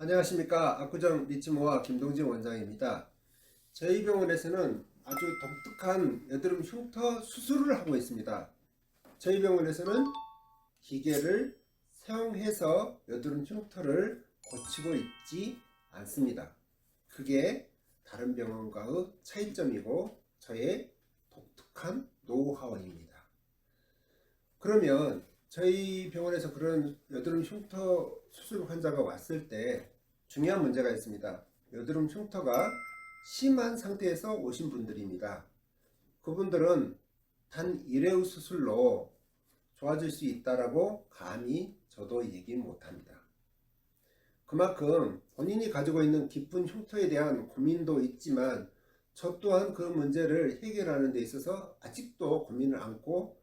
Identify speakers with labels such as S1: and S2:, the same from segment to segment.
S1: 안녕하십니까. 압구정 리치모아 김동진 원장입니다. 저희 병원에서는 아주 독특한 여드름 흉터 수술을 하고 있습니다. 저희 병원에서는 기계를 사용해서 여드름 흉터를 고치고 있지 않습니다. 그게 다른 병원과의 차이점이고 저의 독특한 노하우입니다. 그러면 저희 병원에서 그런 여드름 흉터 수술 환자가 왔을 때 중요한 문제가 있습니다. 여드름 흉터가 심한 상태에서 오신 분들입니다. 그분들은 단 1회 수술로 좋아질 수 있다라고 감히 저도 얘기 못합니다. 그만큼 본인이 가지고 있는 깊은 흉터에 대한 고민도 있지만 저 또한 그 문제를 해결하는 데 있어서 아직도 고민을 안고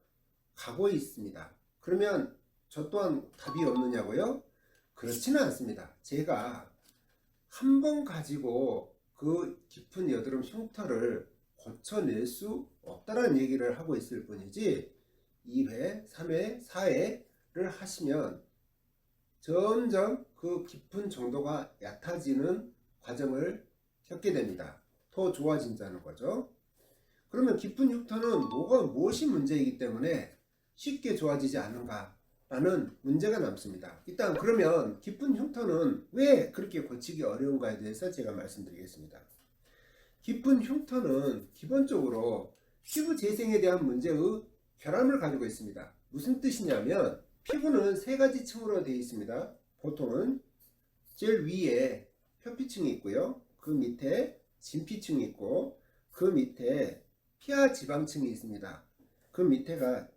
S1: 가고 있습니다. 그러면 저 또한 답이 없느냐고요? 그렇지는 않습니다. 제가 한 번 가지고 그 깊은 여드름 흉터를 고쳐낼 수 없다는 얘기를 하고 있을 뿐이지 2회, 3회, 4회를 하시면 점점 그 깊은 정도가 얕아지는 과정을 겪게 됩니다. 더 좋아진다는 거죠. 그러면 깊은 흉터는 무엇이 문제이기 때문에 쉽게 좋아지지 않는가 라는 문제가 남습니다. 일단 그러면 깊은 흉터는 왜 그렇게 고치기 어려운가에 대해서 제가 말씀드리겠습니다. 깊은 흉터는 기본적으로 피부 재생에 대한 문제의 결함을 가지고 있습니다. 무슨 뜻이냐면 피부는 세 가지 층으로 되어 있습니다. 보통은 제일 위에 표피층이 있고요. 그 밑에 진피층이 있고 그 밑에 피하 지방층이 있습니다. 그 밑에가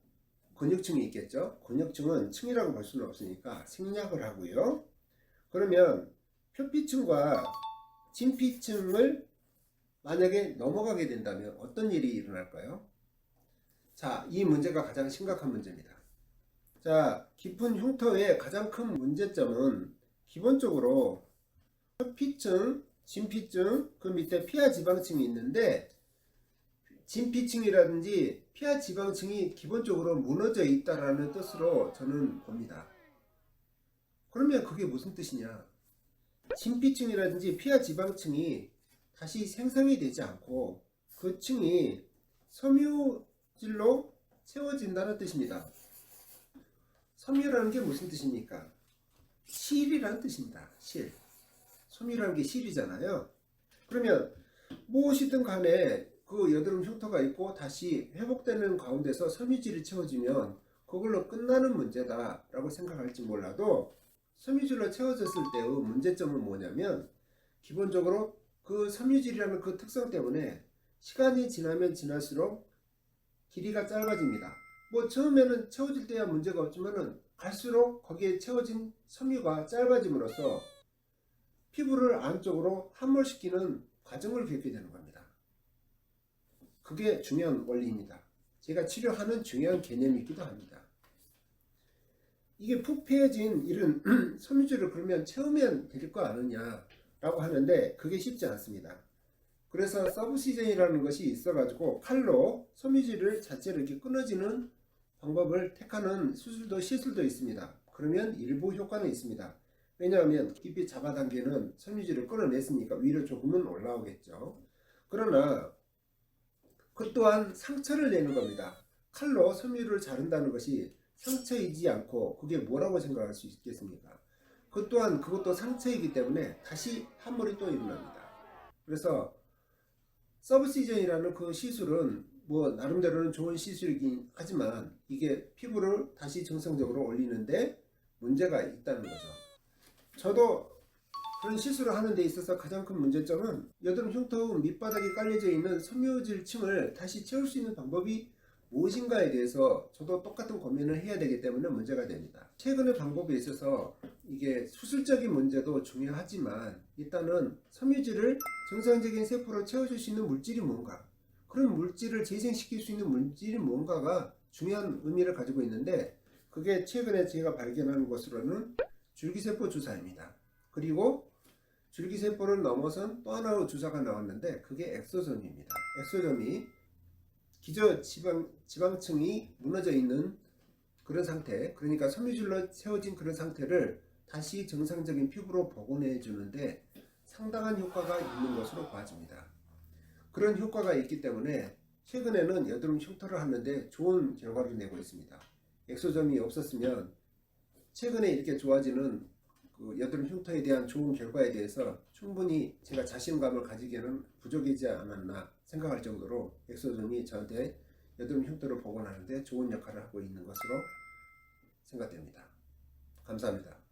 S1: 근육층이 있겠죠. 근육층은 층이라고 볼 수는 없으니까 생략을 하고요. 그러면 표피층과 진피층을 만약에 넘어가게 된다면 어떤 일이 일어날까요? 자, 이 문제가 가장 심각한 문제입니다. 자, 깊은 흉터의 가장 큰 문제점은 기본적으로 표피층, 진피층, 그 밑에 피하 지방층이 있는데 진피층이라든지 피하 지방층이 기본적으로 무너져 있다라는 뜻으로 저는 봅니다. 그러면 그게 무슨 뜻이냐? 진피층이라든지 피하 지방층이 다시 생성이 되지 않고 그 층이 섬유질로 채워진다는 뜻입니다. 섬유라는 게 무슨 뜻입니까? 실이라는 뜻입니다. 실. 섬유라는 게 실이잖아요. 그러면 무엇이든 간에 그 여드름 흉터가 있고 다시 회복되는 가운데서 섬유질이 채워지면 그걸로 끝나는 문제다 라고 생각할지 몰라도 섬유질로 채워졌을 때의 문제점은 뭐냐면 기본적으로 그 섬유질이라는 그 특성 때문에 시간이 지나면 지날수록 길이가 짧아집니다. 뭐 처음에는 채워질 때야 문제가 없지만은 갈수록 거기에 채워진 섬유가 짧아짐으로써 피부를 안쪽으로 함몰시키는 과정을 겪게 되는 겁니다. 그게 중요한 원리입니다. 제가 치료하는 중요한 개념이기도 합니다. 이게 푹 패여진 이런 섬유질을 그러면 채우면 될 거 아니냐 라고 하는데 그게 쉽지 않습니다. 그래서 서브시전이라는 것이 있어가지고 칼로 섬유질을 자체를 이렇게 끊어지는 방법을 택하는 수술도 시술도 있습니다. 그러면 일부 효과는 있습니다. 왜냐하면 깊이 잡아당기는 섬유질을 끊어냈으니까 위로 조금은 올라오겠죠. 그러나 그 또한 상처를 내는 겁니다. 칼로 섬유를 자른다는 것이 상처이지 않고 그게 뭐라고 생각할 수 있겠습니까? 그 또한 그것도 상처이기 때문에 다시 함몰이 또 일어납니다. 그래서 서브시전이라는 그 시술은 뭐 나름대로는 좋은 시술이긴 하지만 이게 피부를 다시 정상적으로 올리는데 문제가 있다는 거죠. 저도 그런 시술을 하는 데 있어서 가장 큰 문제점은 여드름 흉터 밑바닥에 깔려져 있는 섬유질층을 다시 채울 수 있는 방법이 무엇인가에 대해서 저도 똑같은 고민을 해야 되기 때문에 문제가 됩니다. 최근의 방법에 있어서 이게 수술적인 문제도 중요하지만 일단은 섬유질을 정상적인 세포로 채워줄 수 있는 물질이 뭔가, 그런 물질을 재생시킬 수 있는 물질이 뭔가가 중요한 의미를 가지고 있는데 그게 최근에 제가 발견한 것으로는 줄기세포 주사입니다. 그리고 줄기세포를 넘어선 또 하나의 주사가 나왔는데 그게 엑소점입니다. 엑소점이 기저 지방층이 무너져 있는 그런 상태, 그러니까 섬유질로 채워진 그런 상태를 다시 정상적인 피부로 복원해 주는데 상당한 효과가 있는 것으로 보아집니다. 그런 효과가 있기 때문에 최근에는 여드름 흉터를 하는데 좋은 결과를 내고 있습니다. 엑소점이 없었으면 최근에 이렇게 좋아지는 그 여드름 흉터에 대한 좋은 결과에 대해서 충분히 제가 자신감을 가지기에는 부족이지 않았나 생각할 정도로 엑소점이 저한테 여드름 흉터를 복원하는데 좋은 역할을 하고 있는 것으로 생각됩니다. 감사합니다.